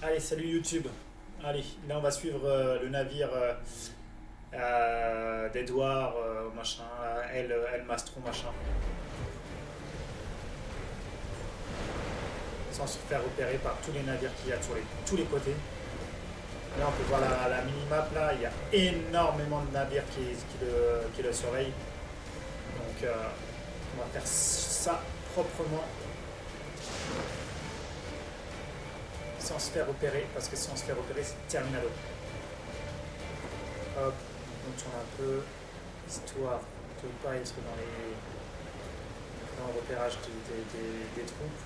Allez, salut YouTube. Allez, là on va suivre le navire d'Edouard, machin, El Mastro, machin, sans se faire repérer par tous les navires qu'il y a sur tous les côtés. Là on peut voir la mini-map, là il y a énormément de navires qui le surveillent. Donc on va faire ça proprement, sans se faire repérer, parce que si on se fait repérer c'est terminado. Hop, on tourne un peu, histoire de ne pas être dans le repérage des troupes.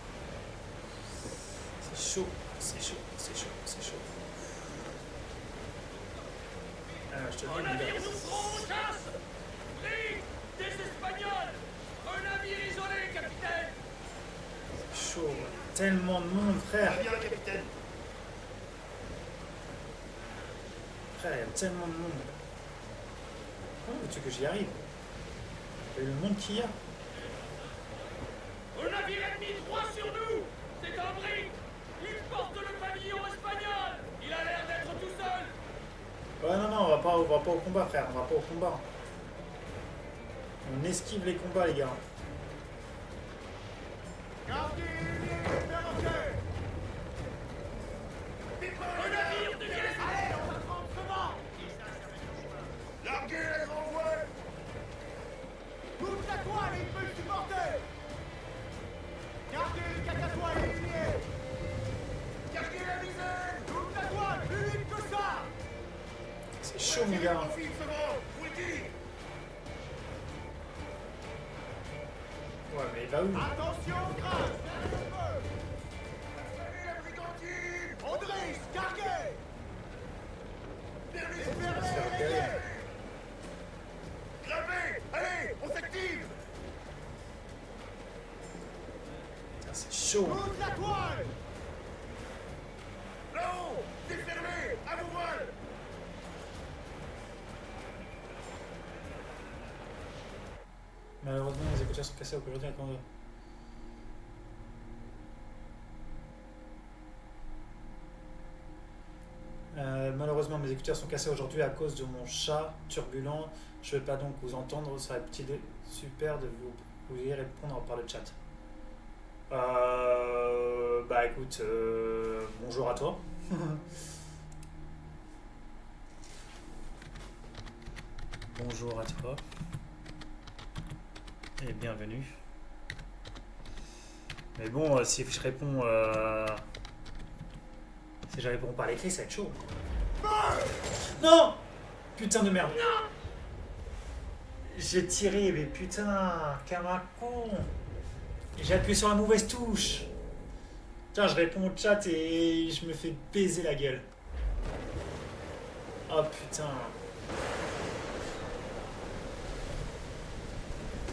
C'est chaud, c'est chaud, c'est chaud, c'est chaud. Je te dis, Un navire nous prend en chasse! Pris des Espagnols! Un navire isolé, capitaine! c'est chaud, tellement de monde, frère. Bien, capitaine. Frère, il y a tellement de monde. Comment veux-tu que j'y arrive? Il y a le monde qu'il y a. Un navire ennemi droit sur nous! C'est un brick! Il porte le pavillon espagnol! Il a l'air d'être tout seul! Ouais, non, on va pas au combat, frère, on va pas au combat. On esquive les combats, les gars. Un navire devient Allez, on va prendre ce vent. Larguez les grands voiles. Toute la toile, il peut le supporter. Gardez les catatoiles éliminés. Gardez la misaine. Toute la toile, plus vite que ça. C'est chaud, mon gars. Profite ce vent, je vous le dis. Ouais, mais il va où? Attention, grâce, derrière le feu. Allez, la brigandine. Andris, carguez. Permis, va se faire repérer. Gravez. Allez, on s'active. Putain, c'est chaud. Toute la toile. Là-haut, c'est fermé, à vos voiles. Malheureusement, les écouteurs sont cassés au pilotage à commande. Malheureusement, mes écouteurs sont cassés aujourd'hui à cause de mon chat turbulent. Je ne vais pas donc vous entendre. Ce serait super de vous y répondre par le chat. Bah écoute, bonjour à toi. Bonjour à toi. Et bienvenue. Mais bon, si je réponds par l'écrit, ça va être chaud. Non! Putain de merde. Non! J'ai tiré, mais putain, comme un con. J'ai appuyé sur la mauvaise touche. Tiens, je réponds au chat et je me fais baiser la gueule. Oh putain.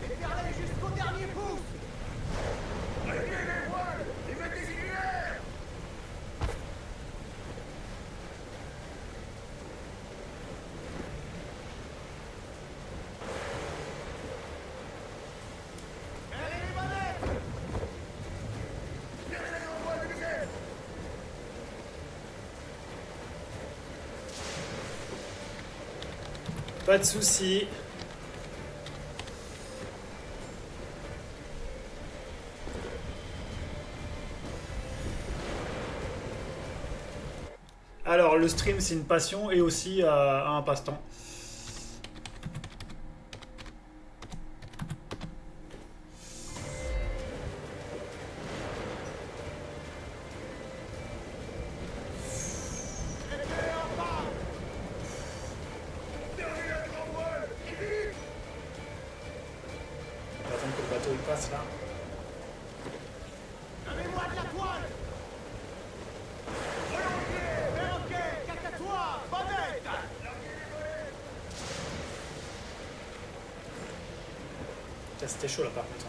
Déferlez jusqu'au dernier pouce. Réglez les voiles et mettez des lumières. Allez les manettes. Tirez les grands voiles de lumière. Pas de soucis. Alors, le stream, c'est une passion et aussi un passe-temps. Restez en bas. Dernier la grand voile. Et vite. On va attendre que le bateau il passe là. Donnez-moi de la toile. Volontiers. Perroquet, cacatois, bonnette. Putain, c'était chaud là par contre.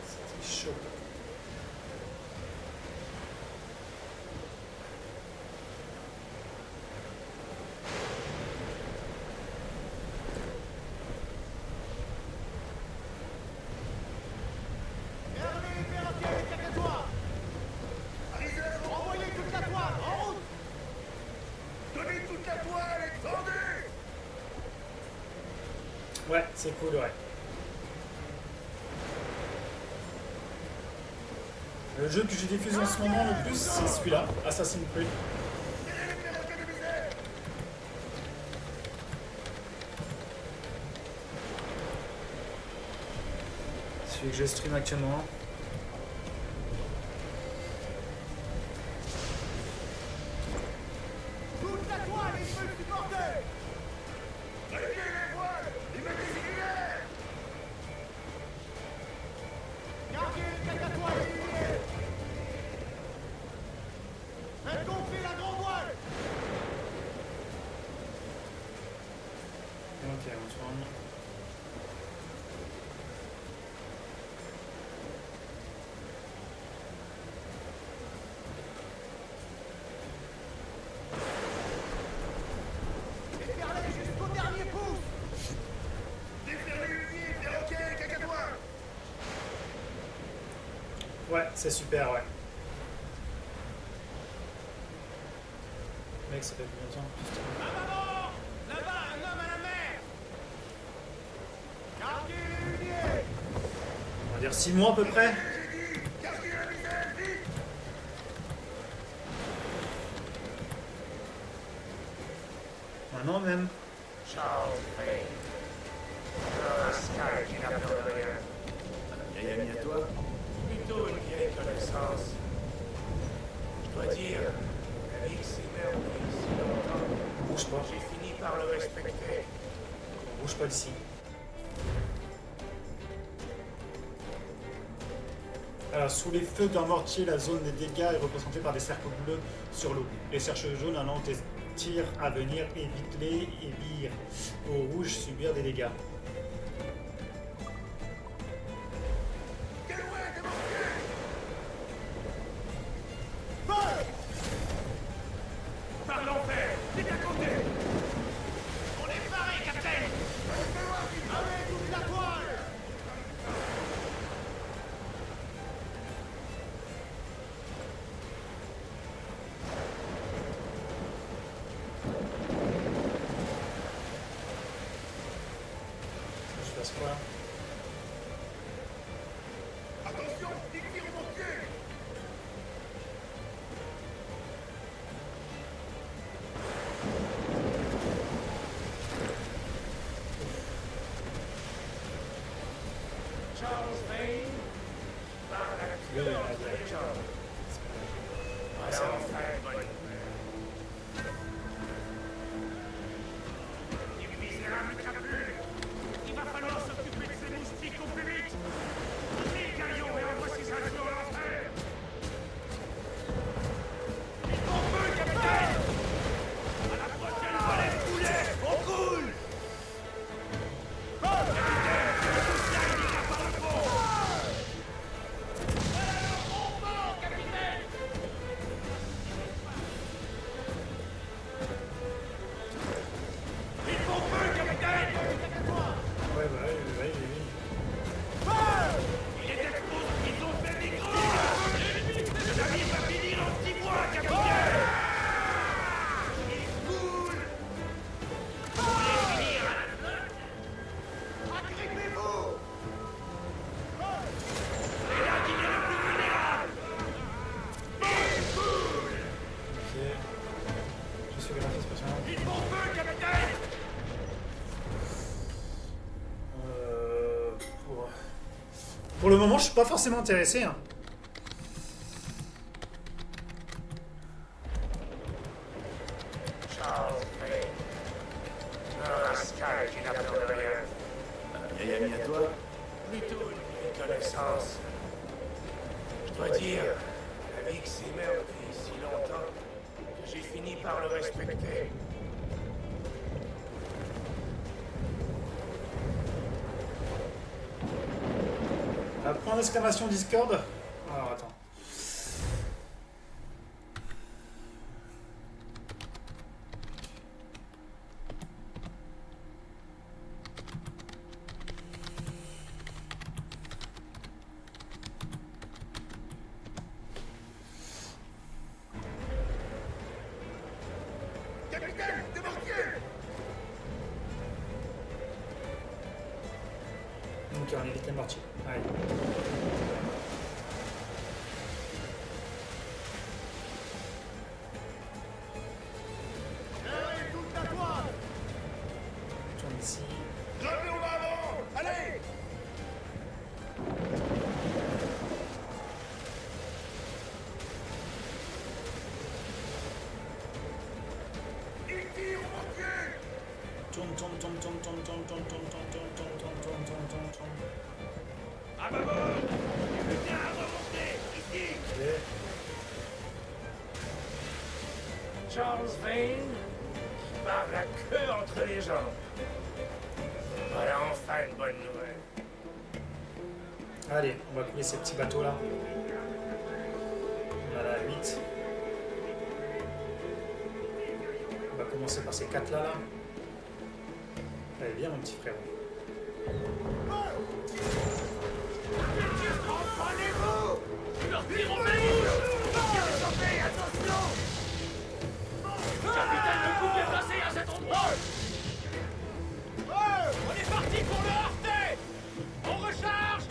C'était chaud. C'est cool, ouais. Le jeu que je diffuse en ce moment le plus, c'est celui-là, Assassin's Creed. Celui que je stream actuellement. Toute la toile, il faut le supporter. Réglez les voiles, il me désigner. Gardez le cacatois éliminé. Faites gonfler la grande voile. Ok, on se rend. Déferlez jusqu'au dernier pouce. Déferlez l'unique, perroquet, cacatois. Ouais, c'est super, ouais. Mec, ça fait plus longtemps. À maman. Là-bas, un homme à la mer. Gardez les lumières. On va dire 6 mois à peu près. J'ai dit, gardez la misère, vite. Un an même. Charles Payne. Oscar qui n'a peur de rien. Un vieil ami à toi? Plutôt une vieille connaissance. Je dois dire, avec ses mères depuis si longtemps, On bouge pas. j'ai fini par le respecter. On bouge pas d'ici. Alors, sous les feux d'un mortier, la zone des dégâts est représentée par des cercles bleus sur l'eau. Les cercles jaunes allant des tirs à venir évite-les et vire. Au rouge, subir des dégâts. Quel ouais, démortier. Feu. Par l'enfer! C'est à côté! On est paré, capitaine. Allez, toute la toile. Je passe quoi? Attention, il tire au mortier. Charles Payne? Par la Oui, tueur oui, de oui. John. Alors, enfin, bonne nouvelle. Du misérable crapule! Il va falloir s'occuper de ces moustiques au plus vite! Prenez le galion et envoie ces injures en enfer! On peut, capitaine. À la prochaine volée de poulet! On coule! Il faut feu, capitaine. Ouais, bah, oui. Il est exposé, ils ont fait des gros! Le navire va finir en 6 mois, capitaine! Il coule! Vous voulez finir à la flotte? Agrippez-vous. C'est là qu'il est le plus vulnérable! Ok. Je suis graphiste personnellement. Il faut feu, capitaine. Pour le moment, je suis pas forcément intéressé. Hein. Charles Payne. Un rascal qui n'a peur de rien. Un vieil ami à toi? Plutôt une vieille connaissance. Je dois dire, avec ses mères depuis si longtemps, que j'ai fini par le respecter. Point d'exclamation Discord. Alors attends. Capitaine, des mortiers. Ok, on évite les mortiers. Allez. Allez, toute la toile. On tourne ici. Jamais en avant. Allez. Il tire, mon Dieu. Tourne. À ma mort! Je veux bien remonter! Ici! Ok. Charles Vane qui barre la queue entre les jambes. Voilà enfin une bonne nouvelle. Allez, on va couler ces petits bateaux là. On a la 8. On va commencer par ces 4 là. Allez, viens mon petit frère. Prenez-vous. Tu leur tires en pleine bouche! Attention. Capitaine, le coup est placé à cet endroit! On est parti pour le heurter! On recharge!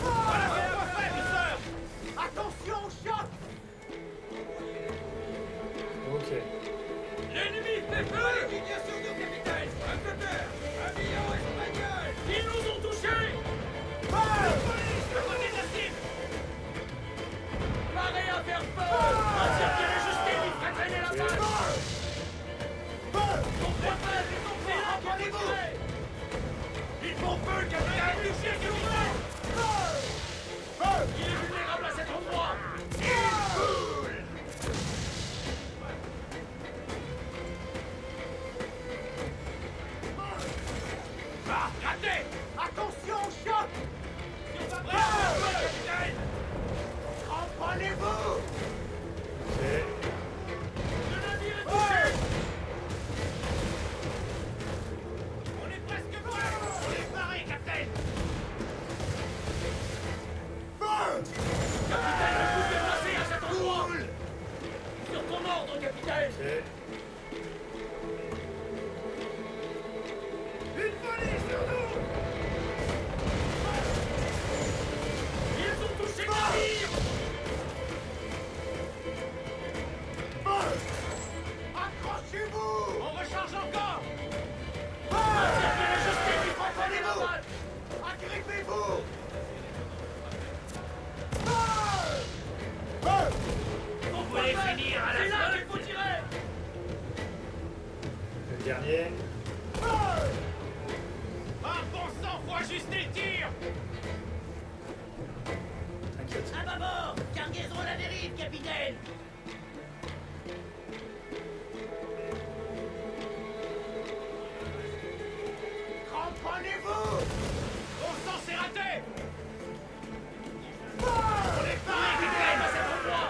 Voilà, c'est un fait, mes sœurs! Attention au choc. Ok. L'ennemi fait feu! Bien sur nous, capitaine! Un cutter! Un billon espagnol! Ils nous ont touchés! Le côté de la cible! Parez à faire feu! Attirez les Justine, il fait traîner la balle! On fait feu, ils ont pris là pour les tirer! Ils font feu, capitaine! Touchez, s'il vous plaît! Il est vulnérable à cet endroit! Ah, raté! Attention au choc. Si on va prêt à faire feu, capitaine! Prenez-vous. Ok. Le navire est touché! On est presque prêt! On est paré, capitaine! Capitaine, le coup est placé à cet endroit! Sur ton ordre, capitaine! Ok. Une volée sur nous. Ils ont touché le navire! Accrochez-vous. On recharge encore! Ah. Attirez les Justine, il faut traîner la balle! Agrippez-vous. Vous voulez finir à la C'est là qu'il faut tirer! Le dernier. Par bon sang, faut ajuster le tir! T'inquiète. À bâbord! Cargaison à la dérive, capitaine! Cramponnez-vous. Bon sang, c'est raté! On est paré, capitaine, à cet endroit!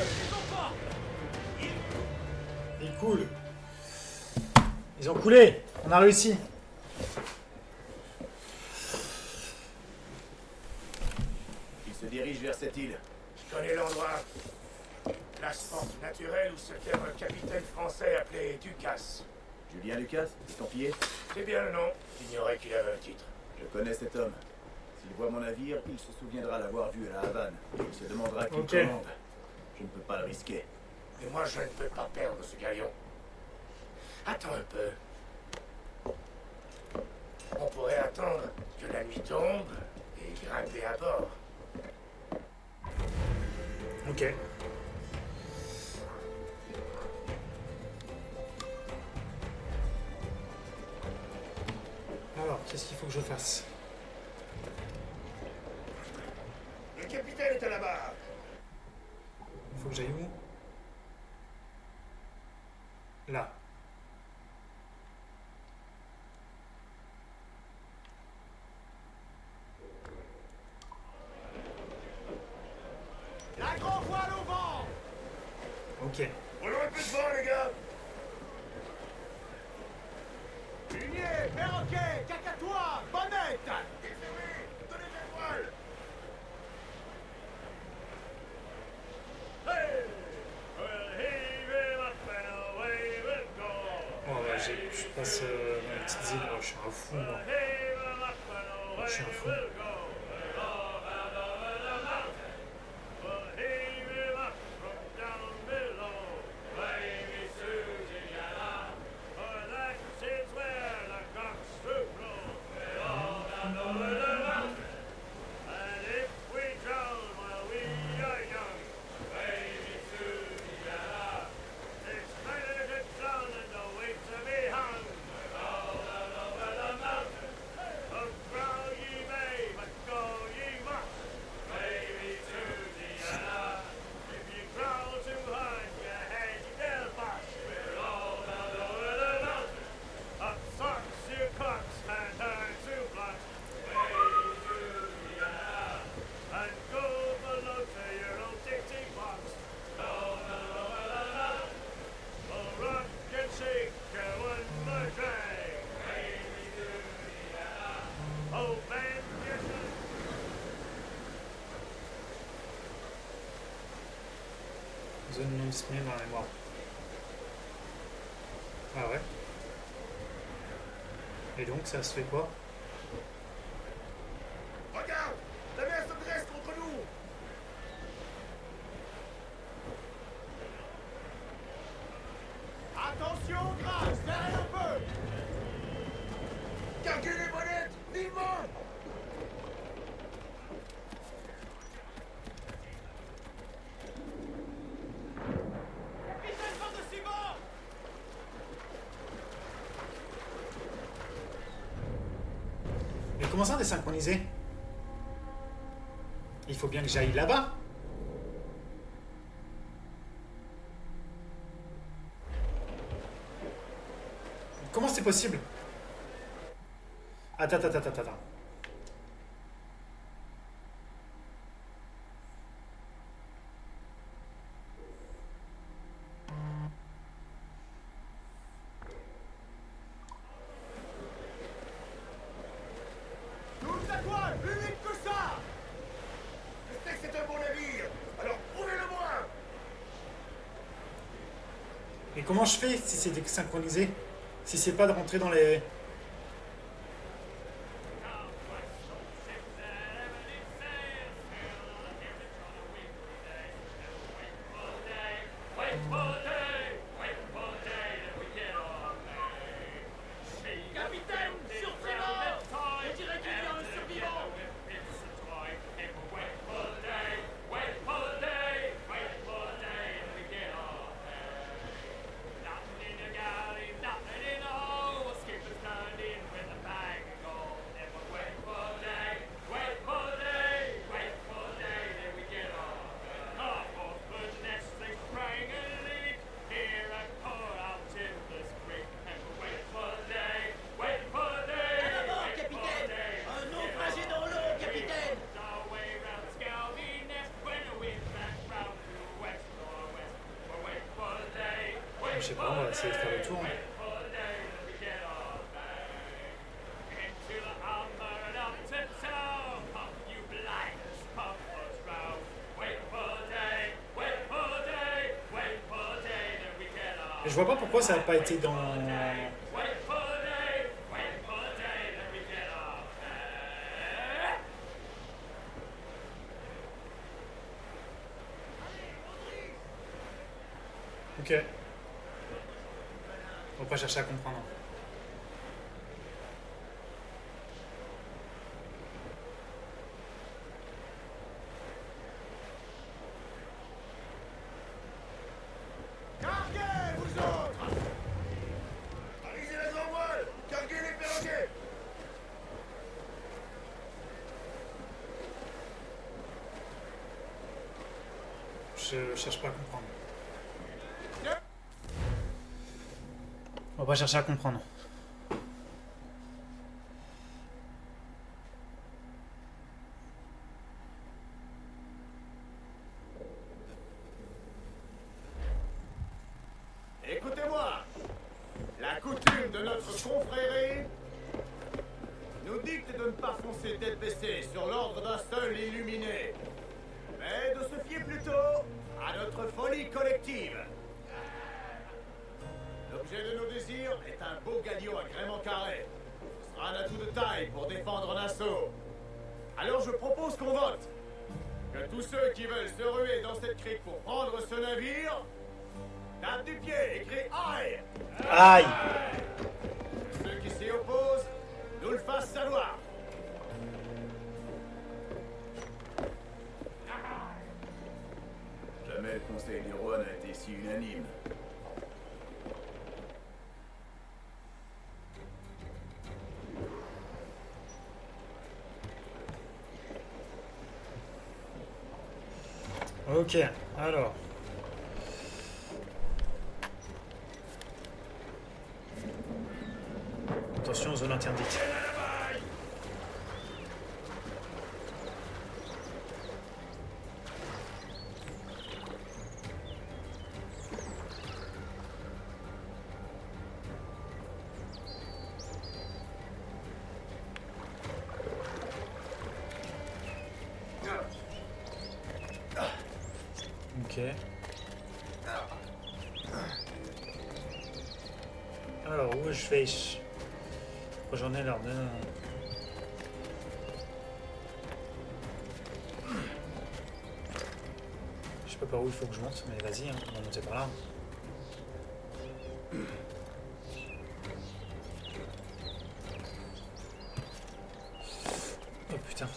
Ils ont pas! Il coule. Ils ont coulé. On a réussi. Il se dirige vers cette île. Je connais l'endroit. La sporte naturelle où se terre un capitaine français appelé Ducasse. Julien Lucas, estampillé. C'est bien le nom. J'ignorais qu'il avait un titre. Je connais cet homme. S'il voit mon navire, il se souviendra l'avoir vu à la Havane. Et il se demandera qui Ok. commande. Je ne peux pas le risquer. Mais moi, je ne peux pas perdre ce galion. Attends un peu. On pourrait attendre que la nuit tombe et grimper à bord. Ok. Alors, qu'est-ce qu'il faut que je fasse? Le capitaine est à la barre. Il faut que j'aille où? Là. La grand voile au vent. Ok. Prenons un peu de vent, les gars. Lunier, perroquet, cacatois, bonnette. Donnez des voiles. Oh, bah, je passe dans les petites îles. Oh, je suis un fou, moi. Je suis un fou. Zone non disponible dans la mémoire. Ah ouais. Et donc ça se fait quoi? Regarde! La mer se dresse contre nous! Attention, Grace! Derrière un peu! Carguez les bonnettes! Vivement! Capitaine par-dessus bord! Mais comment ça désynchronisé? Il faut bien que j'aille là-bas. Comment c'est possible? Attends. Toute la toile! Plus vite que ça! Je sais que c'est un bon navire! Alors prouvez-le-moi! Et comment je fais si c'est désynchronisé? Si c'est pas de rentrer dans les... Capitaine, sur tribord! On dirait qu'il y a un survivant! À bord, capitaine! Un naufragé dans l'eau, capitaine! Je sais pas, on va essayer de faire le tour. Hein. Et je vois pas pourquoi ça n'a pas été dans... Ok. On va pas chercher à comprendre. Carguez, vous autres! Avisez la grand voile! Carguez les perroquets! Je cherche pas à comprendre. On va pas chercher à comprendre. Écoutez-moi! La coutume de notre confrérie nous dicte de ne pas foncer tête baissée sur l'ordre d'un seul illuminé, mais de se fier plutôt à notre folie collective. L'objet de nos désirs est un beau galiot à gréement carré. Ce sera un atout de taille pour défendre un assaut. Alors je propose qu'on vote. Que tous ceux qui veulent se ruer dans cette crique pour prendre ce navire tapent du pied et crient aïe. Aïe! Ceux qui s'y opposent nous le fassent savoir. Jamais le Conseil des Rois n'a été si unanime. Ok, alors. Attention, zone interdite. Ok. Alors, où je vais? J'en ai l'air de... Je sais pas par où il faut que je monte, mais vas-y, hein, on va monter par là. Oh putain.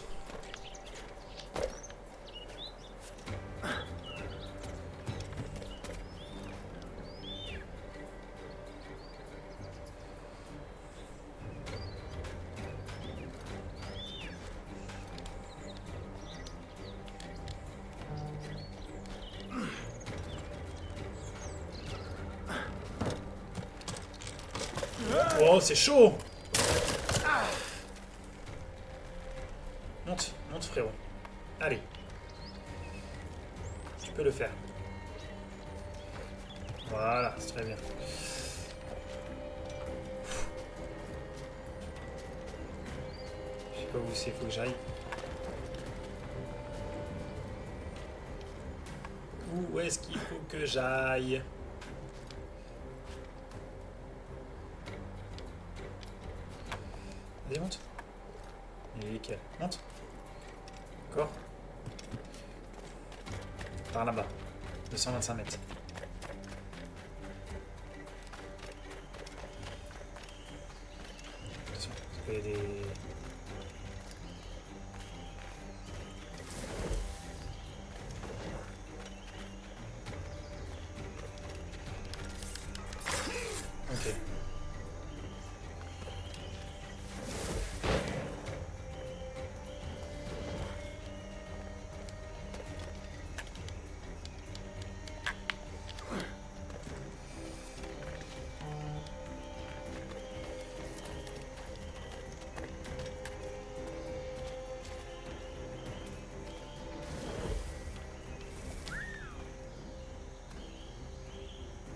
Oh, c'est chaud! Monte, monte frérot. Allez. Tu peux le faire. Voilà, c'est très bien. Je sais pas où c'est, faut que j'aille. Où est-ce qu'il faut que j'aille? Vas-y, monte. Il est nickel. Monte. Encore. Par là-bas. 225 mètres. Attention, parce qu'il y a des... Ok.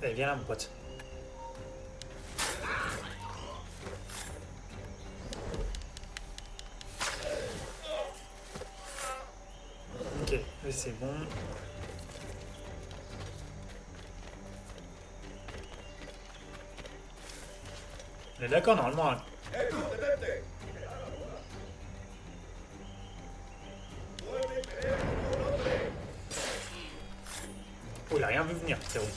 Allez, viens là, mon pote. Ok, c'est bon. On est d'accord, normalement. Hein. Oh, il a rien vu venir, c'est bon.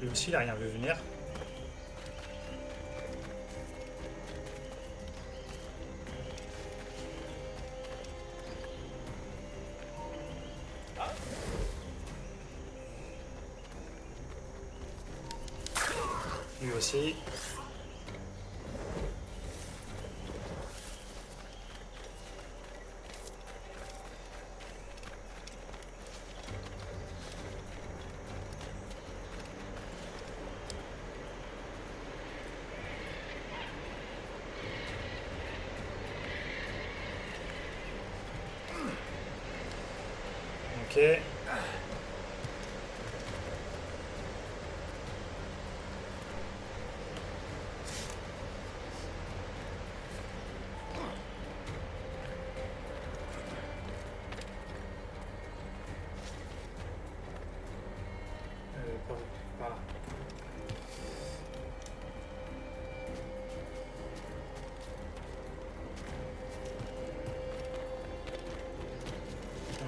Lui aussi, il a rien vu venir. Lui aussi. Ok.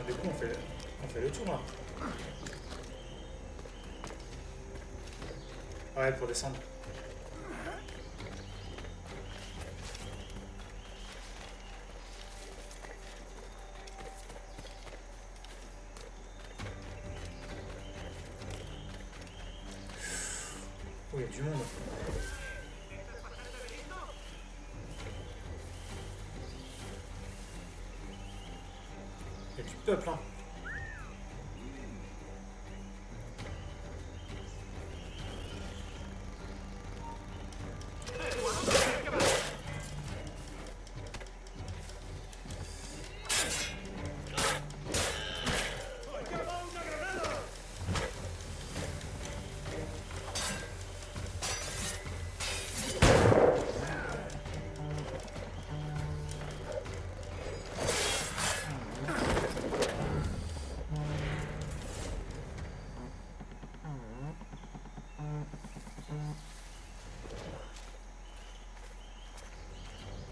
Du coup, on fait le tour là. Ouais, pour descendre. Oh, il y a du monde. Il y a du peuple, hein.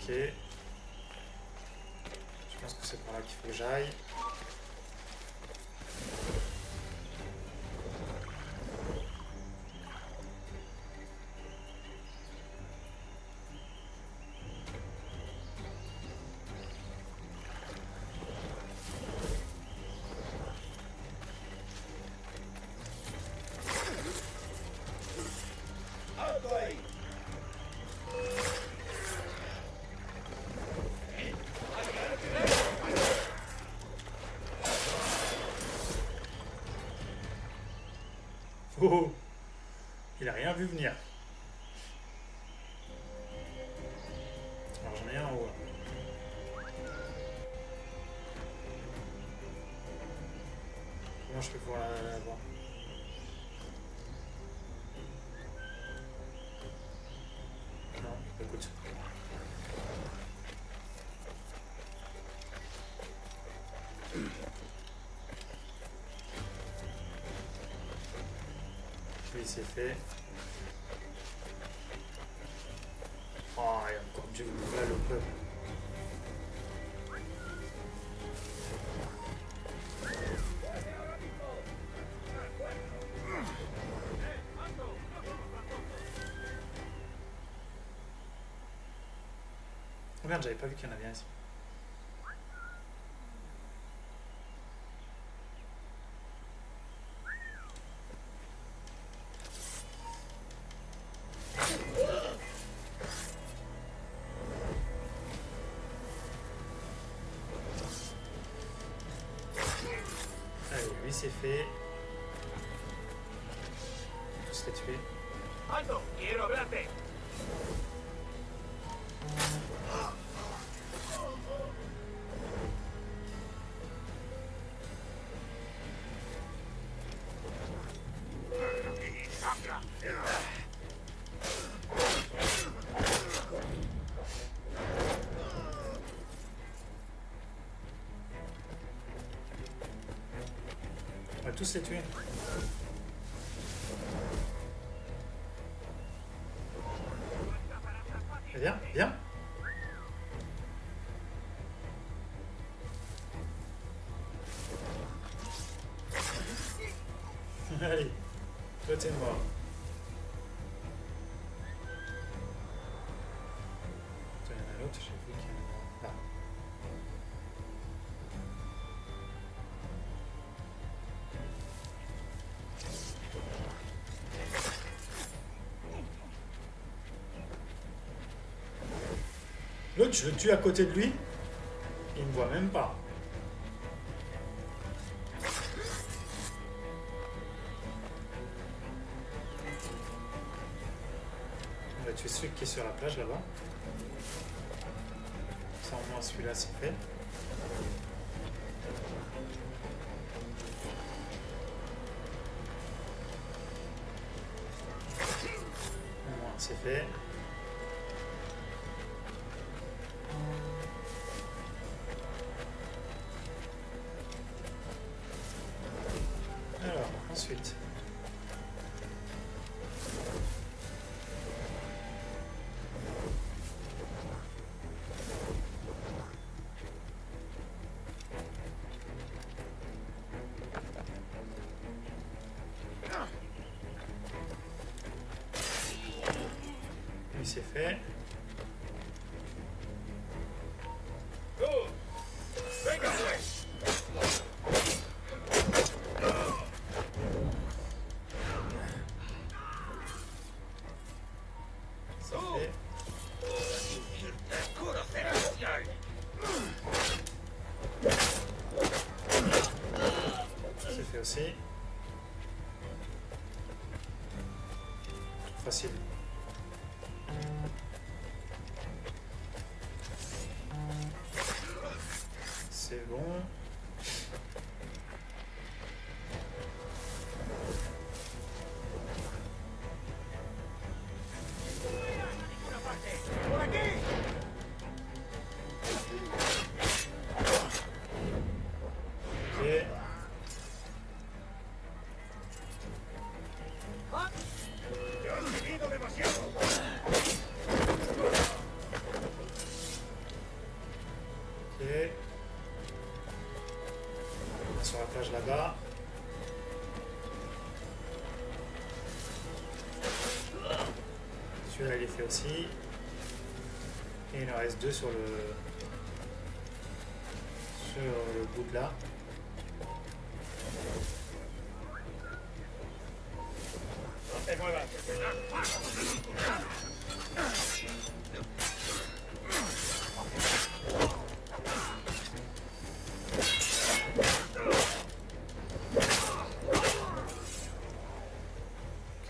Ok. Je pense que c'est par là qu'il faut que j'aille. Oh, il a rien vu venir. Alors j'en ai un en haut. Comment je peux pouvoir la voir? Non, écoute. Oui, c'est fait. Oh, il y a encore du là le peuple. Oh merde, j'avais pas vu qu'il y en avait un ici. Allez, lui c'est fait. Tous les tuer. Alto, quiero verte. On va tous les tuer. Viens, viens. Allez, toi t'es mort. Attends, il y en a l'autre, j'ai vu qu'il y en a là. L'autre, je le tue à côté de lui, il me voit même pas. On va tuer celui qui est sur la plage là-bas. Ça au moins celui-là c'est fait. Au moins c'est fait. Alors, ensuite. c'est fait. Go! Venga, pues! C'est fait. ¡Escudo celestial! C'est fait aussi. Facile. C'est bon. ¡Por aquí! Ok. ¡Ya has subido demasiado! Ok. On va sur la plage là-bas. Celui-là il est fait aussi. Et il en reste deux sur le bout de là. ¡No te muevas!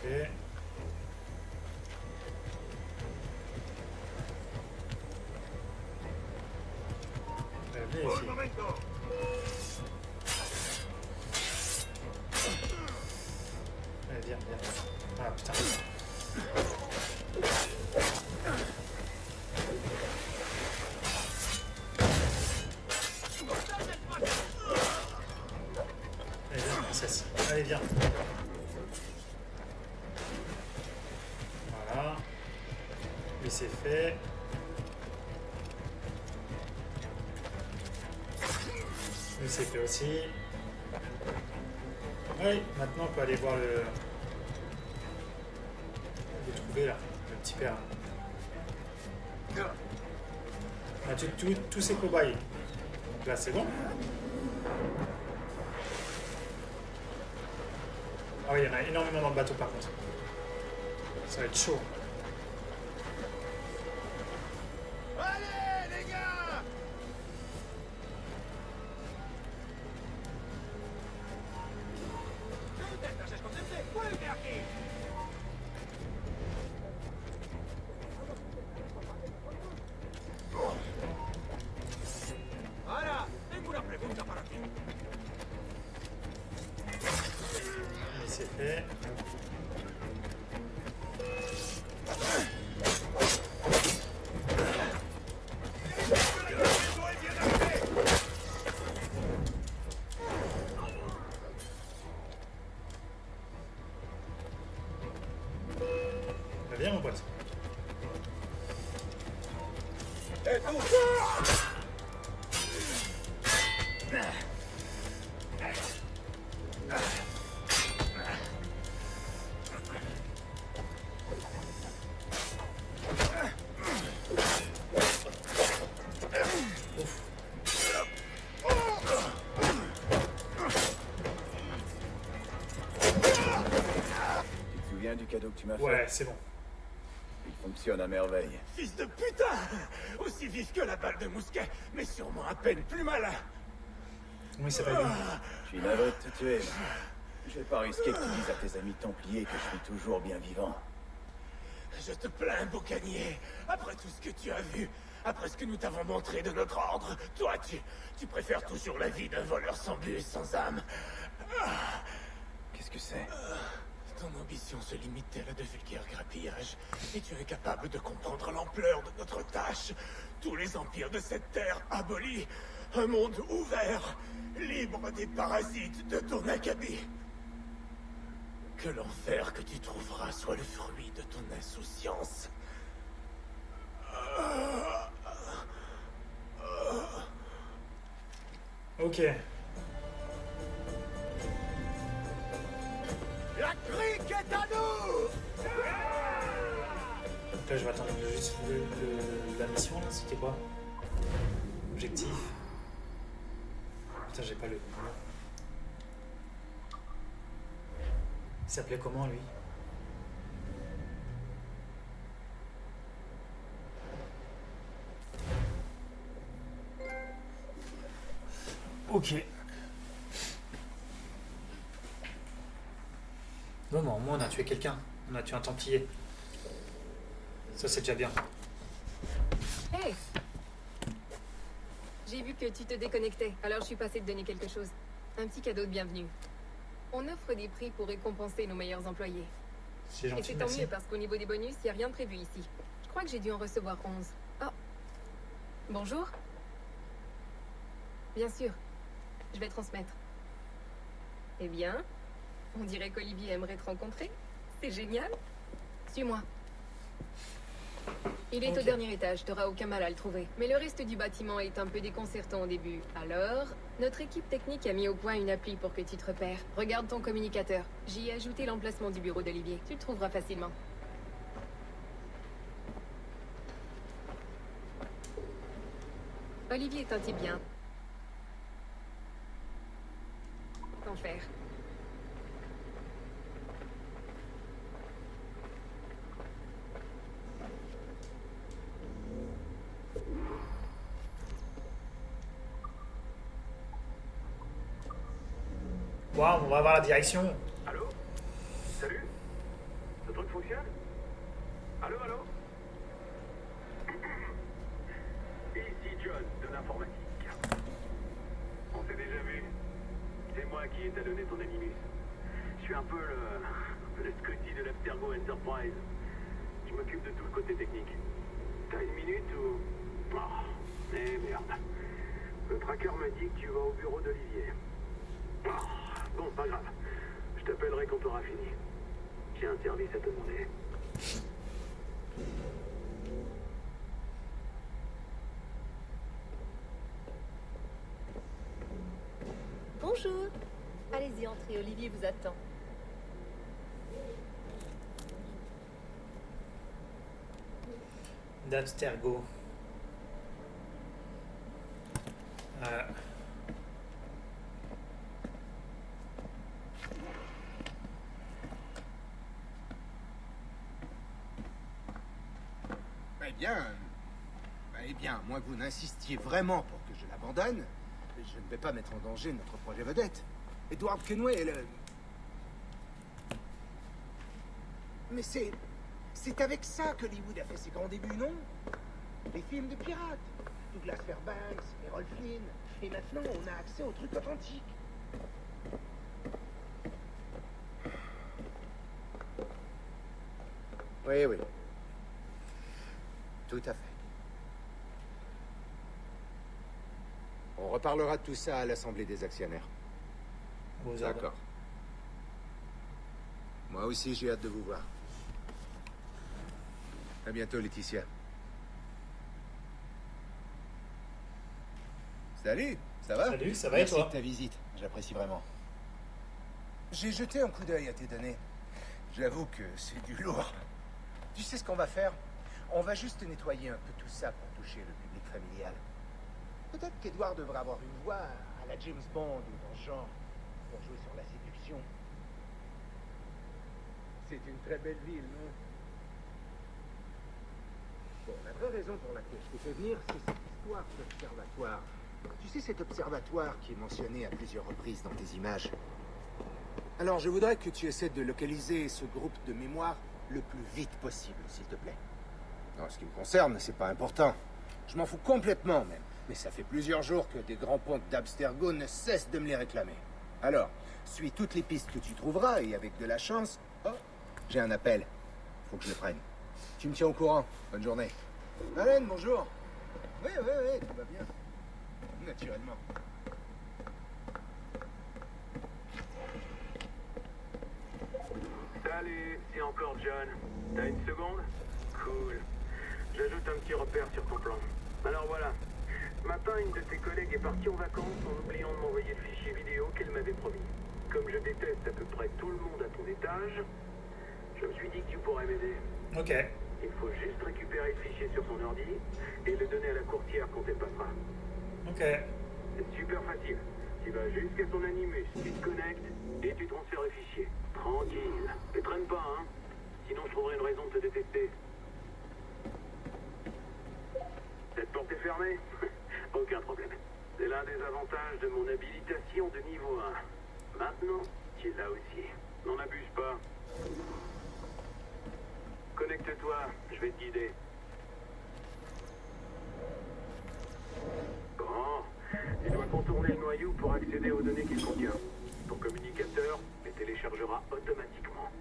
Ok. Venez ¡Un ici. momento! Allez, viens, viens. Ah putain. Allez, viens, princesse. Allez, viens. Voilà. Lui, c'est fait. Lui, c'est fait aussi. Oui, maintenant on peut aller voir le trouver là, le petit père. On a tué tous ces cobayes. Donc là c'est bon. Ah oui, il y en a énormément dans le bateau par contre. Ça va être chaud. Allez, les gars! ¿Dónde estás esconderte? ¡Vuelve aquí! Ahora, tengo una pregunta para ti. Et c'est fait. Viens mon pote. ¡Eh, tú! Tu te souviens du cadeau que tu m'as fait? Ouais, c'est bon. Il fonctionne à merveille. Fils de putain! Aussi vif que la balle de mousquet, mais sûrement à peine plus malin. Comment il s'appelle lui? Je suis navré de te tuer. Je vais pas risquer que tu dises à tes amis templiers que je suis toujours bien vivant. Je te plains, boucanier. Après tout ce que tu as vu, après ce que nous t'avons montré de notre ordre, toi, tu préfères toujours la vie d'un voleur sans but et sans âme. Qu'est-ce que c'est? Ton ambition se limitait à de vulgaires grappillages, et tu es incapable de comprendre l'ampleur de notre tâche. Tous les empires de cette terre abolis, un monde ouvert, libre des parasites de ton acabit. Que l'enfer que tu trouveras soit le fruit de ton insouciance. Ok. La crique est à nous! là, je vais attendre juste la mission, là, c'était quoi? Objectif. Putain, j'ai pas le... Il s'appelait comment, lui? Ok. Bon, au moins on a tué quelqu'un. On a tué un Templier. Ça, c'est déjà bien. Hey! J'ai vu que tu te déconnectais, alors je suis passée te donner quelque chose. Un petit cadeau de bienvenue. On offre des prix pour récompenser nos meilleurs employés. C'est Et gentil, c'est tant merci. mieux parce qu'au niveau des bonus, il n'y a rien de prévu ici. Je crois que j'ai dû en recevoir 11. Oh! Bonjour? Bien sûr. Je vais transmettre. Eh bien, on dirait qu'Olivier aimerait te rencontrer. C'est génial. Suis-moi. Il est Ok. au dernier étage, t'auras aucun mal à le trouver. Mais le reste du bâtiment est un peu déconcertant au début. Alors, notre équipe technique a mis au point une appli pour que tu te repères. Regarde ton communicateur. J'y ai ajouté l'emplacement du bureau d'Olivier. Tu le trouveras facilement. Olivier est un type bien. Qu'en faire? Waouh, on va voir la direction. Allô? Salut? Ce truc fonctionne? Allô, allô? Ici John, de l'informatique. On s'est déjà vu. C'est moi qui ai talonné ton Animus. Je suis un peu le Scotty de l'Abstergo Enterprise. Je m'occupe de tout le côté technique. T'as une minute ou... Oh, mais merde. Le tracker me dit que tu vas au bureau d'Olivier. Oh, bon, pas grave. Je t'appellerai quand t'auras fini. J'ai un service à te demander. Bonjour. Allez-y, entrez, Olivier vous attend. D'Abstergo. Eh bien, à moins que vous n'insistiez vraiment pour que je l'abandonne, je ne vais pas mettre en danger notre projet vedette. Edward Kenway est le... Mais c'est avec ça qu'Hollywood a fait ses grands débuts, non? Les films de pirates. Douglas Fairbanks, Errol Flynn. Et maintenant, on a accès aux trucs authentiques. Oui, oui. Tout à fait. On reparlera de tout ça à l'Assemblée des actionnaires. Aux ordres. D'accord. Moi aussi, j'ai hâte de vous voir. À bientôt, Laetitia. Salut, ça va? Salut, ça va et Merci toi? de ta visite, j'apprécie vraiment. J'ai jeté un coup d'œil à tes données. J'avoue que c'est du lourd. Tu sais ce qu'on va faire? On va juste nettoyer un peu tout ça pour toucher le public familial. Peut-être qu'Edward devrait avoir une voix à la James Bond ou dans ce genre, pour jouer sur la séduction. C'est une très belle ville, non? Bon, la vraie raison pour laquelle je t'ai fait venir, c'est cette histoire d'observatoire. Tu sais, cet observatoire qui est mentionné à plusieurs reprises dans tes images. Alors, je voudrais que tu essaies de localiser ce groupe de mémoire le plus vite possible, s'il te plaît. En ce qui me concerne, c'est pas important. Je m'en fous complètement, même. Mais ça fait plusieurs jours que des grands pontes d'Abstergo ne cessent de me les réclamer. Alors, suis toutes les pistes que tu trouveras, et avec de la chance... Oh, j'ai un appel. Faut que je le prenne. Tu me tiens au courant. Bonne journée. Alain, bonjour. Oui, tout va bien. Naturellement. Salut, c'est encore John. T'as une seconde? Cool. J'ajoute un petit repère sur ton plan. Alors voilà. Ce matin, une de tes collègues est partie en vacances en oubliant de m'envoyer le fichier vidéo qu'elle m'avait promis. Comme je déteste à peu près tout le monde à ton étage, je me suis dit que tu pourrais m'aider. Ok. Il faut juste récupérer le fichier sur son ordi et le donner à la courtière quand elle passera. Ok. C'est super facile. Tu vas jusqu'à ton Animus, tu te connectes et tu transfères le fichier. Tranquille. Ne traîne pas, hein. Sinon je trouverai une raison de te détester. Cette porte est fermée? Aucun problème. C'est l'un des avantages de mon habilitation de niveau 1. Maintenant, tu es là aussi. N'en abuse pas. Connecte-toi, je vais te guider. Bon, tu dois contourner le noyau pour accéder aux données qu'il contient. Ton communicateur les téléchargera automatiquement.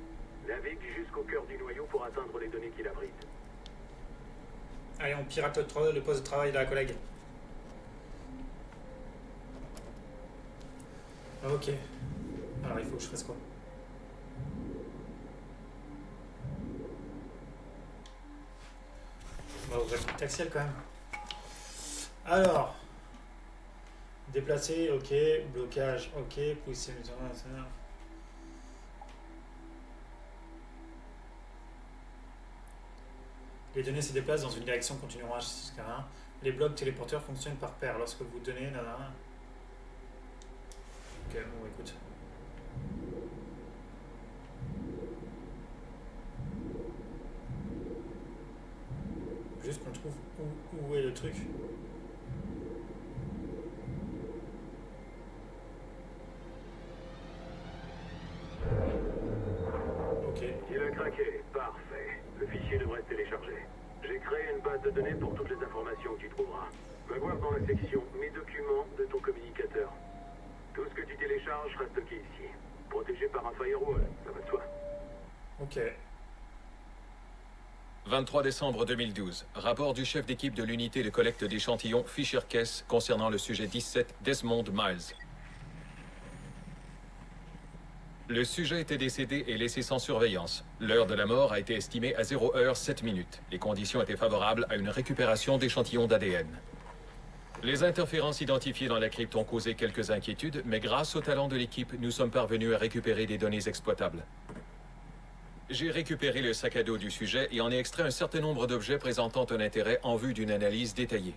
Navigue jusqu'au cœur du noyau pour atteindre les données qu'il abrite. Allez, on pirate le poste de travail de la collègue. Ok. Alors, il faut que je fasse quoi? On va ouvrir le taxiel quand même. Alors. Déplacer, ok. Blocage, ok. Pousser, les données se déplacent dans une direction continuera jusqu'à 1. Les blocs téléporteurs fonctionnent par paire lorsque vous donnez... Ok, bon, écoute. Juste qu'on trouve où est le truc. Ok. Il a craqué. Parfait. Le fichier devrait se télécharger. J'ai créé une base de données pour toutes les informations que tu trouveras. Va voir dans la section Mes documents de ton communicateur. Tout ce que tu télécharges reste stocké ici. Protégé par un firewall, ça va de soi. Ok. 23 décembre 2012. Rapport du chef d'équipe de l'unité de collecte d'échantillons Fisher-Kess concernant le sujet 17 Desmond Miles. Le sujet était décédé et laissé sans surveillance. L'heure de la mort a été estimée à 0h07. Les conditions étaient favorables à une récupération d'échantillons d'ADN. Les interférences identifiées dans la crypte ont causé quelques inquiétudes, mais grâce au talent de l'équipe, nous sommes parvenus à récupérer des données exploitables. J'ai récupéré le sac à dos du sujet et en ai extrait un certain nombre d'objets présentant un intérêt en vue d'une analyse détaillée.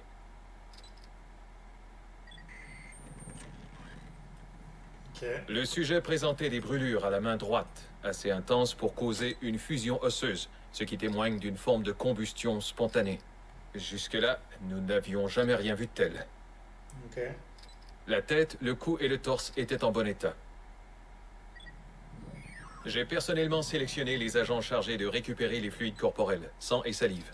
Okay. Le sujet présentait des brûlures à la main droite, assez intenses pour causer une fusion osseuse, ce qui témoigne d'une forme de combustion spontanée. Jusque-là, nous n'avions jamais rien vu de tel. Okay. La tête, le cou et le torse étaient en bon état. J'ai personnellement sélectionné les agents chargés de récupérer les fluides corporels, sang et salive.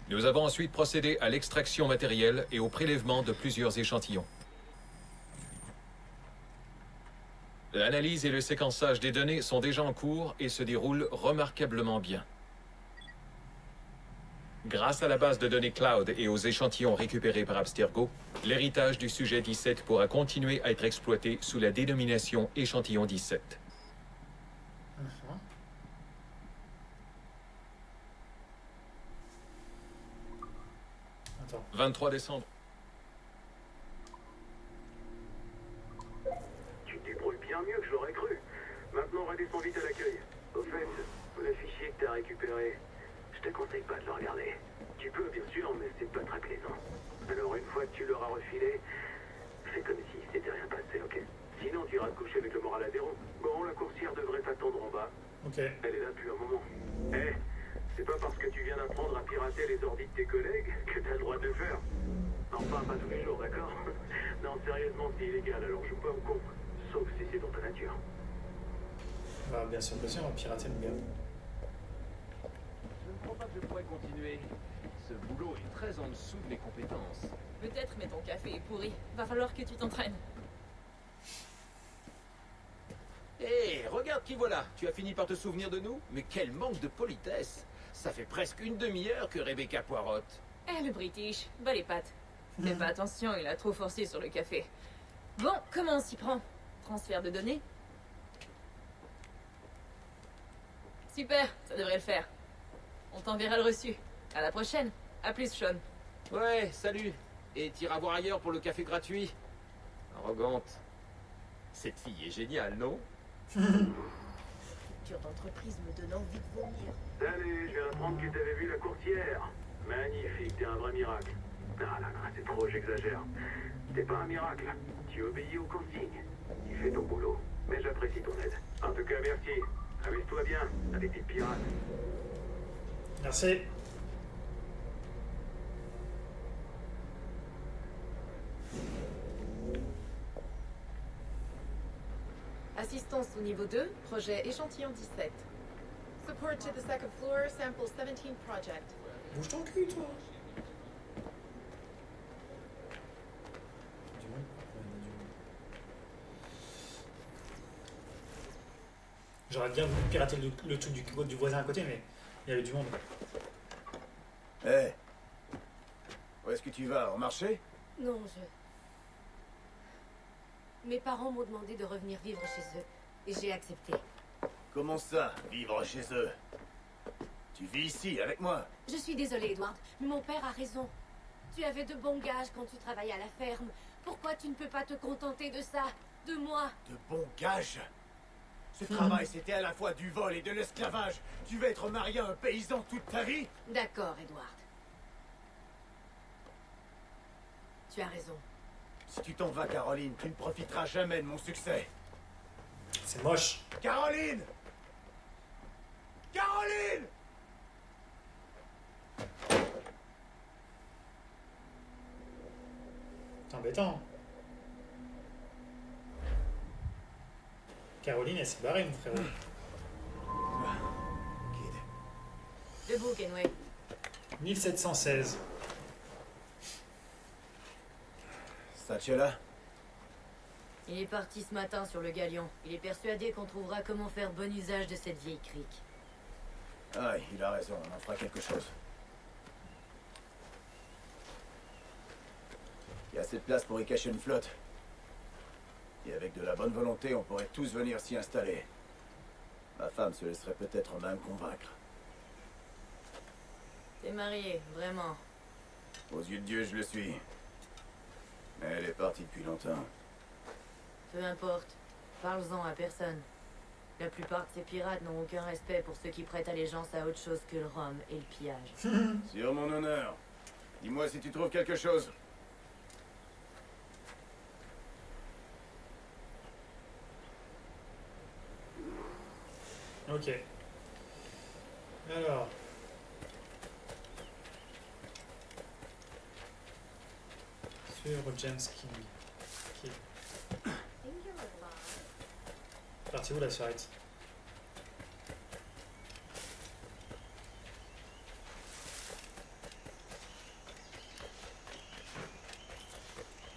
Nous avons ensuite procédé à l'extraction matérielle et au prélèvement de plusieurs échantillons. L'analyse et le séquençage des données sont déjà en cours et se déroulent remarquablement bien. Grâce à la base de données cloud et aux échantillons récupérés par Abstergo, l'héritage du sujet 17 pourra continuer à être exploité sous la dénomination échantillon 17. Attends. 23 décembre. Tu te débrouilles bien mieux que je l'aurais cru. Maintenant, redescends vite à l'accueil. Au fait, le fichier que t'as récupéré, je te conseille pas de le regarder. Tu peux, bien sûr, mais c'est pas très plaisant. Alors, une fois que tu l'auras refilé, fais comme si c'était rien passé, ok? Sinon, tu iras te coucher avec le moral à zéro. Bon, la coursière devrait t'attendre en bas. Ok. Elle est là depuis un moment. Eh, c'est pas parce que tu viens d'apprendre à pirater les ordis de tes collègues que t'as le droit de le faire. Enfin, pas tous les jours, d'accord? Non, sérieusement, c'est illégal, alors joue pas au con. Sauf si c'est dans ta nature. Bah, bien sûr, on va pirater le gars. Je ne crois pas que je pourrais continuer. Ce boulot est très en dessous de mes compétences. Peut-être, mais ton café est pourri. Va falloir que tu t'entraînes. Hé, regarde qui voilà. Tu as fini par te souvenir de nous? Mais quel manque de politesse. Ça fait presque une demi-heure que Rebecca poirote. Eh, le British, bas les pattes. Fais pas attention, il a trop forcé sur le café. Bon, comment on s'y prend? Transfert de données? Super, ça devrait le faire. On t'enverra le reçu. À la prochaine. À plus, Sean. Ouais, salut. Et t'iras voir ailleurs pour le café gratuit. Arrogante. Cette fille est géniale, non? culture d'entreprise me donne envie de vomir. Salut, je viens d'apprendre que t'avais vu la courtière. Magnifique, t'es un vrai miracle. Ah là là, c'est trop, j'exagère. T'es pas un miracle. Tu obéis aux consignes. Tu fais ton boulot. Mais j'apprécie ton aide. En tout cas, merci. Amuse-toi bien avec tes pirates. Merci. Assistance au niveau 2, projet échantillon 17. Support to the second floor, sample 17 project. Bouge ton cul, toi. Du monde. Ouais, il y a du monde. J'aurais bien voulu pirater le truc du voisin à côté, mais il y avait du monde. Hé, où est-ce que tu vas? Au marché? Non, Mes parents m'ont demandé de revenir vivre chez eux. Et j'ai accepté. Comment ça, vivre chez eux? Tu vis ici, avec moi? Je suis désolée, Edward, mais mon père a raison. Tu avais de bons gages quand tu travaillais à la ferme. Pourquoi tu ne peux pas te contenter de ça? De moi? De bons gages? Ce travail, c'était à la fois du vol et de l'esclavage. Tu veux être marié à un paysan toute ta vie? D'accord, Edward. Tu as raison. Si tu t'en vas, Caroline, tu ne profiteras jamais de mon succès. C'est moche. Caroline! Caroline! C'est embêtant. Caroline, elle s'est barrée, mon frérot. Debout, Kenway. 1716. Satchela? Il est parti ce matin sur le galion. Il est persuadé qu'on trouvera comment faire bon usage de cette vieille crique. Ah, il a raison, on en fera quelque chose. Il y a assez de place pour y cacher une flotte. Et avec de la bonne volonté, on pourrait tous venir s'y installer. Ma femme se laisserait peut-être même convaincre. T'es marié, vraiment. Aux yeux de Dieu, je le suis. Mais elle est partie depuis longtemps. Peu importe. Parle-en à personne. La plupart de ces pirates n'ont aucun respect pour ceux qui prêtent allégeance à autre chose que le rhum et le pillage. Sur mon honneur. Dis-moi si tu trouves quelque chose. Ok. Alors. Sur James King. Qui parti où la soirée?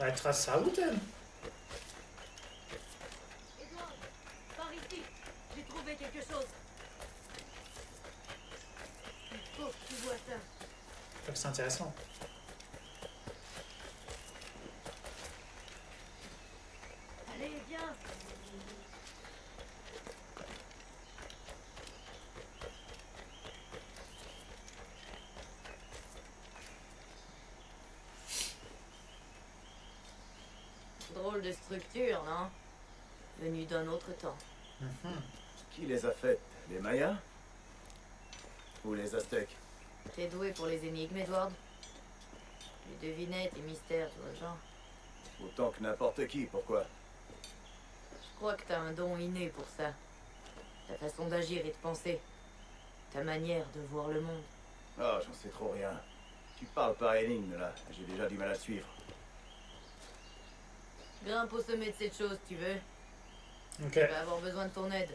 Elle trace sa route, elle. Edward, par ici. J'ai trouvé quelque chose. Il faut que tu vois ça. Je trouve que c'est intéressant. Allez, viens. Drôle de structure, non? Venue d'un autre temps. Qui les a faites? Les Mayas? Ou les Aztèques? T'es doué pour les énigmes, Edward? Les devinettes et mystères, tu vois le genre. Autant que n'importe qui, pourquoi? Je crois que t'as un don inné pour ça. Ta façon d'agir et de penser. Ta manière de voir le monde. Ah, j'en sais trop rien. Tu parles par énigme, là. J'ai déjà du mal à te suivre. Grimpe au sommet de cette chose, tu veux? Ok. Tu vas avoir besoin de ton aide.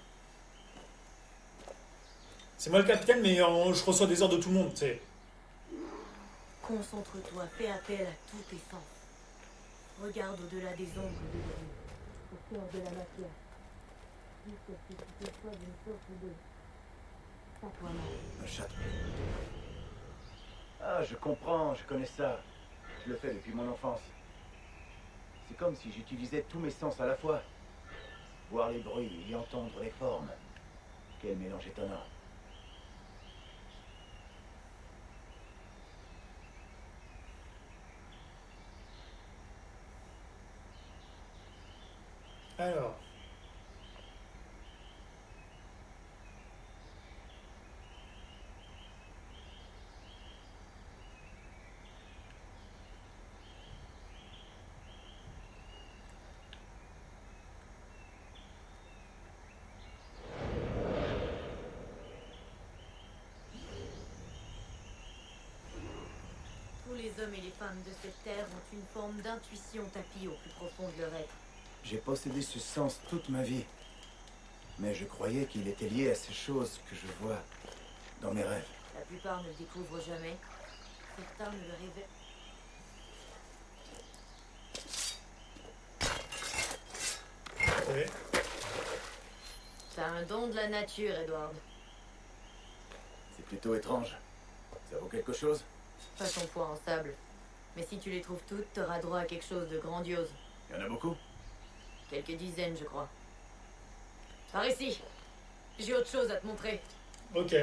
C'est moi le capitaine, mais je reçois des ordres de tout le monde, tu sais. Concentre-toi, fais appel à tous tes sens. Regarde au-delà des ombres et des bruits, au cœur de la matière. Jusqu'à ce que tu perçoives une sorte de... pas toi-même. Un château. Ah, je comprends, je connais ça. Je le fais depuis mon enfance. C'est comme si j'utilisais tous mes sens à la fois. Voir les bruits, y entendre les formes. Quel mélange étonnant. Alors. les hommes et les femmes de cette terre ont une forme d'intuition tapie au plus profond de leur être. J'ai possédé ce sens toute ma vie. Mais je croyais qu'il était lié à ces choses que je vois dans mes rêves. La plupart ne le découvrent jamais. Certains ne le révèlent. Oui. T'as un don de la nature, Edward. C'est plutôt étrange. Ça vaut quelque chose? Pas ton poids en sable. Mais si tu les trouves toutes, t'auras droit à quelque chose de grandiose. Il y en a beaucoup? Quelques dizaines, je crois. Par ici. J'ai autre chose à te montrer. Ok.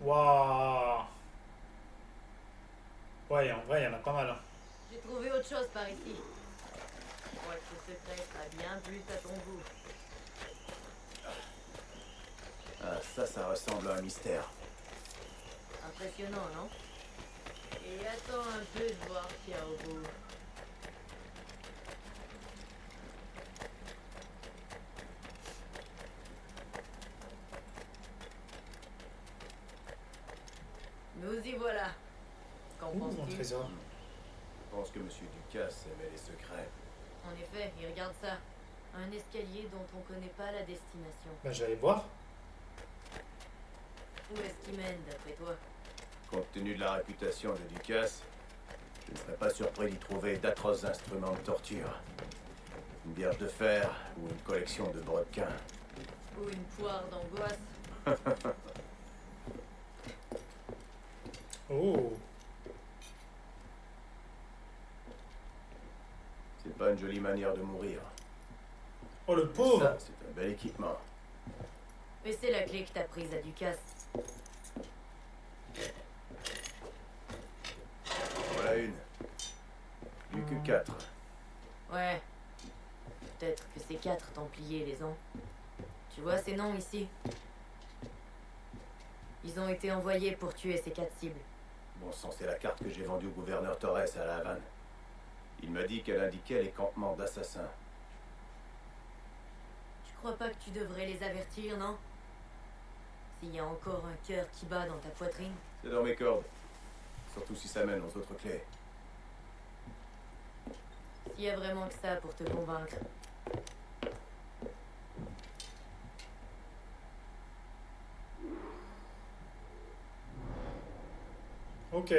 Waouh. Ouais, en vrai, il y en a pas mal. Hein. J'ai trouvé autre chose par ici. Je crois que ce secret sera bien plus à ton goût. Ah, ça ressemble à un mystère. Impressionnant, non? Et attends un peu de voir ce qu'il y a au bout. Nous y voilà. Qu'en Ouh, mon penses-tu? trésor. Je pense que Monsieur Ducasse aimait les secrets. En effet, et regarde ça. Un escalier dont on connaît pas la destination. Ben, je vais aller voir. Où est-ce qu'il mène, d'après toi? Compte tenu de la réputation de Ducasse, je ne serais pas surpris d'y trouver d'atroces instruments de torture. Une vierge de fer ou une collection de brodequins. Ou une poire d'angoisse? Oh. C'est pas une jolie manière de mourir. Oh, le pauvre. Ça, c'est un bel équipement. Mais c'est la clé que t'as prise à Ducasse. Voilà une. Plus que 4. Ouais. Peut-être que ces 4 Templiers les ont. Tu vois ces noms ici? Ils ont été envoyés pour tuer ces 4 cibles. Bon sang, c'est la carte que j'ai vendue au gouverneur Torres à La Havane. Il m'a dit qu'elle indiquait les campements d'assassins. Tu crois pas que tu devrais les avertir, non? S'il y a encore un cœur qui bat dans ta poitrine? C'est dans mes cordes. Surtout si ça mène aux autres clés. S'il y a vraiment que ça pour te convaincre. Ok.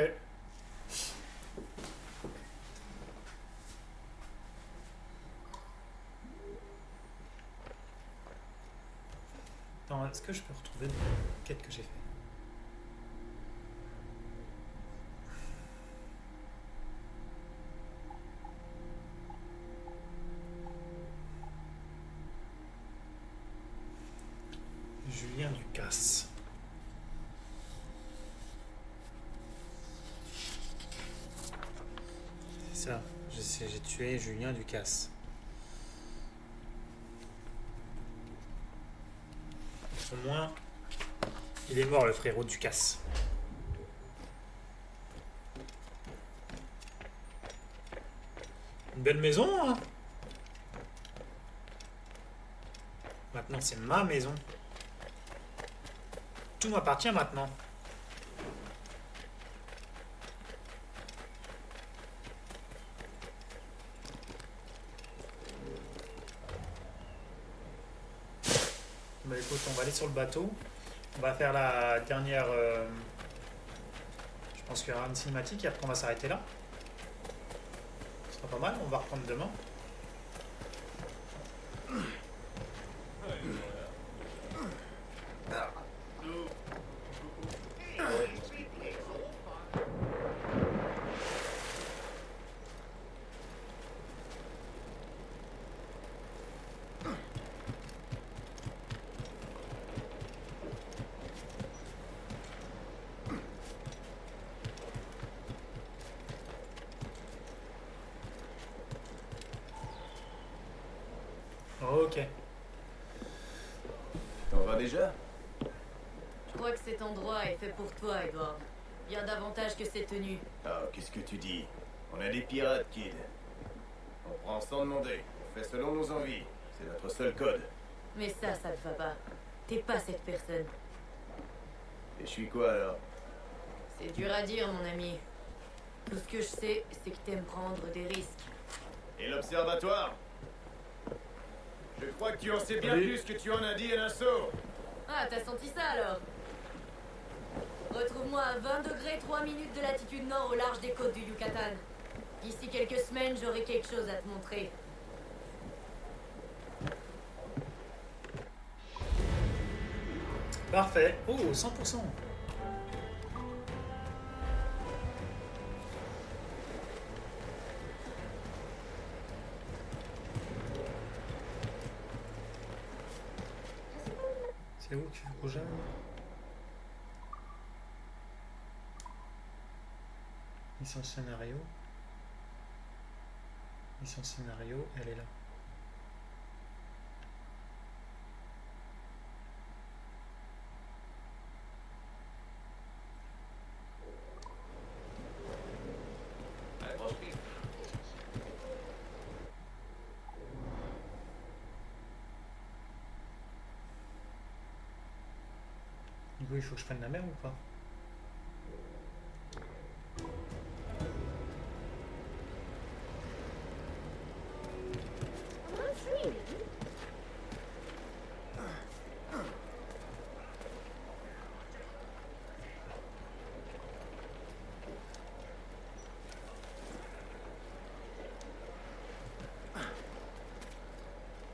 Attends, est-ce que je peux retrouver les quêtes que j'ai fait? Julien Ducasse. C'est ça, j'ai tué Julien Ducasse. Au moins, il est mort, le frérot Ducasse. Une belle maison, hein? Maintenant, c'est ma maison. Tout m'appartient maintenant. Bah écoute, on va aller sur le bateau. On va faire la dernière... je pense qu'il y aura une cinématique et après on va s'arrêter là. Ce sera pas mal, on va reprendre demain. Ok. T'en vas déjà? Je crois que cet endroit est fait pour toi, Edward. Bien davantage que ces tenues. Ah, qu'est-ce que tu dis? On est des pirates, kid. On prend sans demander. On fait selon nos envies. C'est notre seul code. Mais ça te va pas. T'es pas cette personne. Et je suis quoi alors? C'est dur à dire, mon ami. Tout ce que je sais, c'est que t'aimes prendre des risques. Et l'observatoire? Je crois que tu en sais bien Oui. plus que tu en as dit à l'assaut. Ah, t'as senti ça alors? Retrouve-moi à 20 degrés 3 minutes de latitude nord au large des côtes du Yucatan. D'ici quelques semaines, j'aurai quelque chose à te montrer. Parfait. Oh, 100%. C'est où tu veux que j'aille? Mission scénario. Mission scénario, elle est là. Du coup, il faut que je prenne la mer ou pas?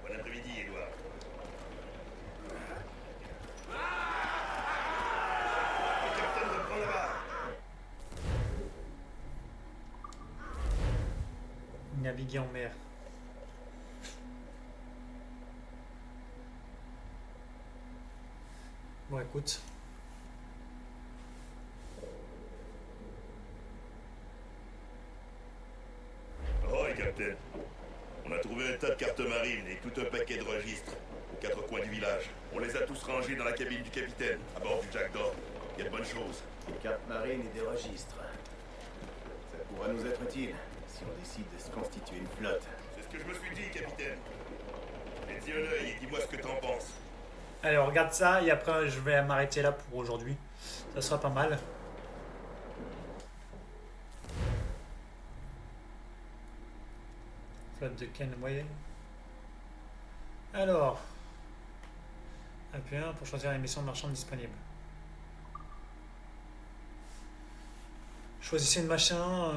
Bon après-midi, Edouard. Le capitaine reprend la barre. Naviguer en mer. Bon, écoute. Oh, et capitaine. On a trouvé un tas de cartes marines et tout un paquet de registres aux quatre coins du village. On les a tous rangés dans la cabine du capitaine, à bord du Jack d'Or. Il y a de bonnes choses. Des cartes marines et des registres. Ça pourra nous être utile si on décide de se constituer une flotte. C'est ce que je me suis dit, capitaine. Mets-y un œil et dis-moi ce que t'en penses. Allez, on regarde ça et après je vais m'arrêter là pour aujourd'hui. Ça sera pas mal. Flotte de Ken moyenne. Alors. Appuyez 1 pour choisir les missions marchandes disponibles. Choisissez une machin.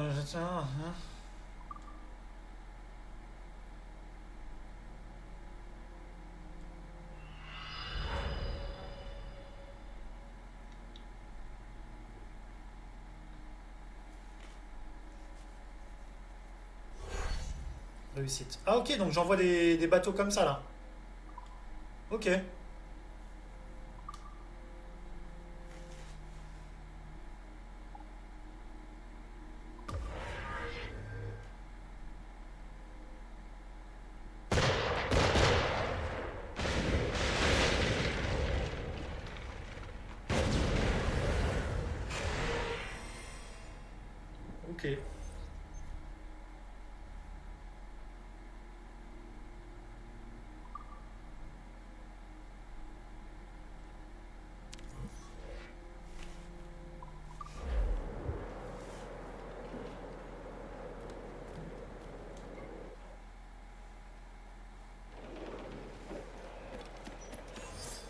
Réussite. Ah ok, donc j'envoie des bateaux comme ça là. Ok. Ok.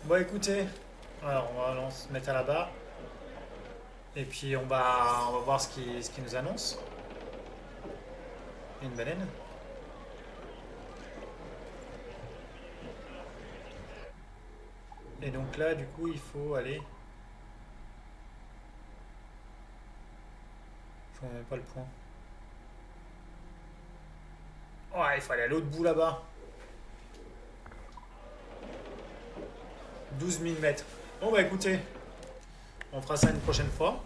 Bon écoutez, alors on va se mettre à la barre. Et puis on va voir ce qui nous annonce. Une baleine. Et donc là du coup il faut aller. Je vois même pas le point. Ouais, il faut aller à l'autre bout là-bas. 12 000 mètres. Bon bah écoutez, on fera ça une prochaine fois.